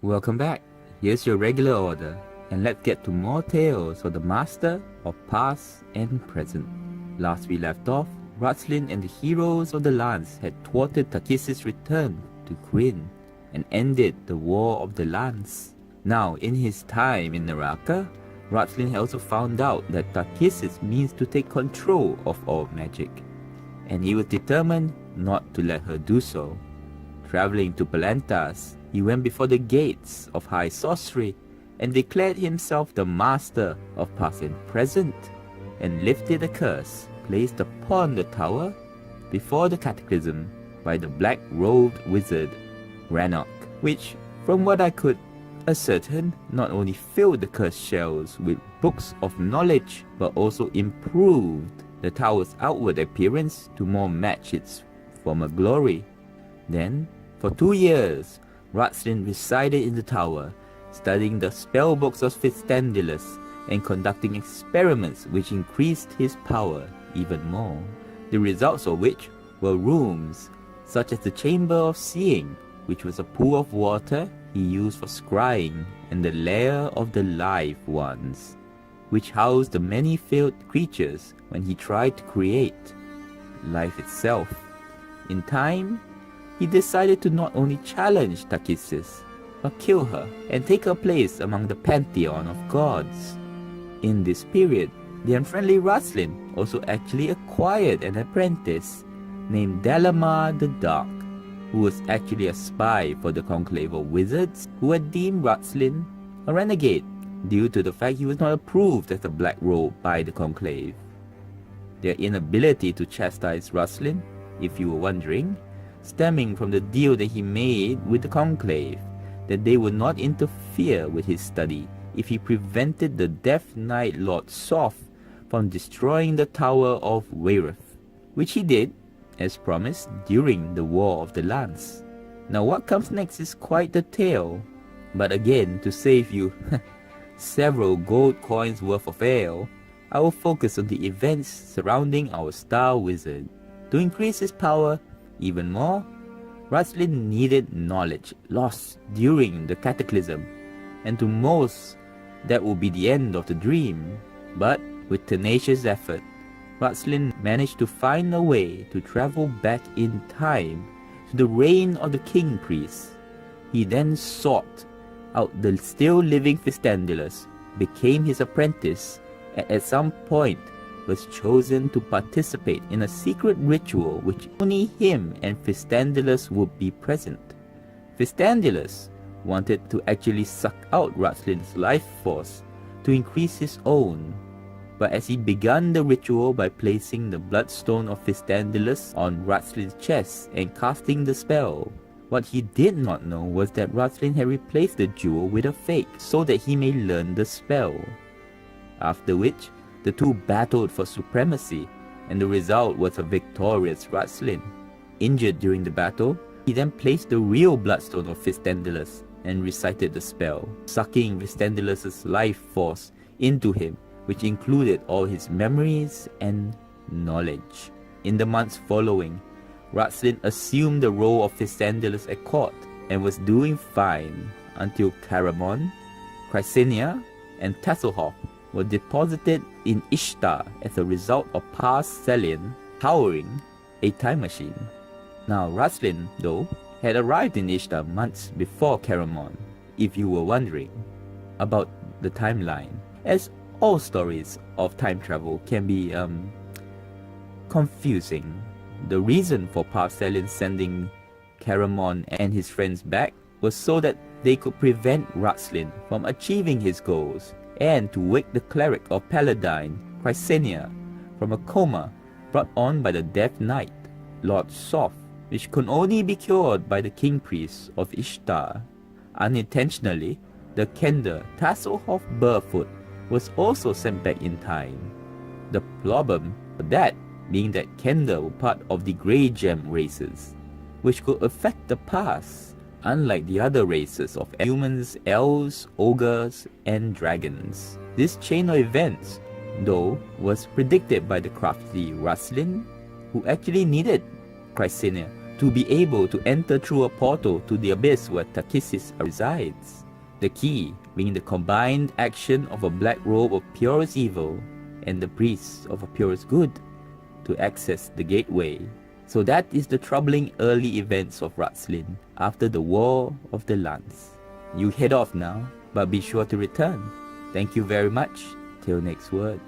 Welcome back. Here's your regular order, and let's get to more tales for the master of past and present. Last we left off, Raistlin and the heroes of the lance had thwarted Takis' return to Kyrnn and ended the War of the Lance. Now, in his time in Naraka, Raistlin had also found out that Takis means to take control of all magic, and he was determined not to let her do so. Traveling to Palantas, he went before the gates of high sorcery and declared himself the master of past and present, and lifted a curse placed upon the tower before the cataclysm by the black-robed wizard Rannoch, which, from what I could ascertain, not only filled the cursed shells with books of knowledge, but also improved the tower's outward appearance to more match its former glory. Then, for 2 years, Raistlin resided in the tower, studying the spellbooks of Fistandantilus and conducting experiments which increased his power even more, the results of which were rooms such as the Chamber of Seeing, which was a pool of water he used for scrying, and the Lair of the Live Ones, which housed the many failed creatures when he tried to create life itself. In time, he decided to not only challenge Takis, but kill her and take her place among the pantheon of gods. In this period, the unfriendly Raistlin also actually acquired an apprentice named Dalamar the Dark, who was actually a spy for the Conclave of Wizards, who had deemed Raistlin a renegade due to the fact he was not approved as a Black Robe by the Conclave. Their inability to chastise Raistlin, if you were wondering, stemming from the deal that he made with the Conclave, that they would not interfere with his study if he prevented the Death Knight Lord Soth from destroying the Tower of Wayreth, which he did, as promised, during the War of the Lance. Now what comes next is quite the tale, but again, to save you several gold coins worth of ale, I will focus on the events surrounding our Star Wizard. To increase his power even more, Raistlin needed knowledge lost during the cataclysm, and to most, that would be the end of the dream. But with tenacious effort, Raistlin managed to find a way to travel back in time to the reign of the King Priest. He then sought out the still living Fistandantilus, became his apprentice, and at some point was chosen to participate in a secret ritual which only him and Fistandantilus would be present. Fistandantilus wanted to actually suck out Raistlin's life force to increase his own, but as he began the ritual by placing the bloodstone of Fistandantilus on Raistlin's chest and casting the spell, what he did not know was that Raistlin had replaced the jewel with a fake so that he may learn the spell. After which, the two battled for supremacy, and the result was a victorious Raistlin. Injured during the battle, he then placed the real bloodstone of Fistandantilus and recited the spell, sucking Fistandantilus' life force into him, which included all his memories and knowledge. In the months following, Raistlin assumed the role of Fistandantilus at court and was doing fine until Caramon, Chrysenia, and Tasselhoff were deposited in Ishtar as a result of past Celian powering a time machine. Now Raistlin, though, had arrived in Ishtar months before Caramon, if you were wondering about the timeline, as all stories of time travel can be confusing. The reason for Parcelian sending Caramon and his friends back was so that they could prevent Raistlin from achieving his goals, and to wake the cleric of Paladine, Chrysenia, from a coma brought on by the Death Knight, Lord Soth, which could only be cured by the King Priest of Ishtar. Unintentionally, the Kender Tasselhoff Barefoot was also sent back in time. The problem for that being that Kender were part of the Grey Gem races, which could affect the past, unlike the other races of humans, elves, ogres, and dragons. This chain of events, though, was predicted by the crafty Raistlin, who actually needed Chrysenia to be able to enter through a portal to the abyss where Takisis resides. The key being the combined action of a black robe of purest evil and the priest of a purest good to access the gateway. So that is the troubling early events of Raistlin after the War of the Lance. You head off now, but be sure to return. Thank you very much. Till next word.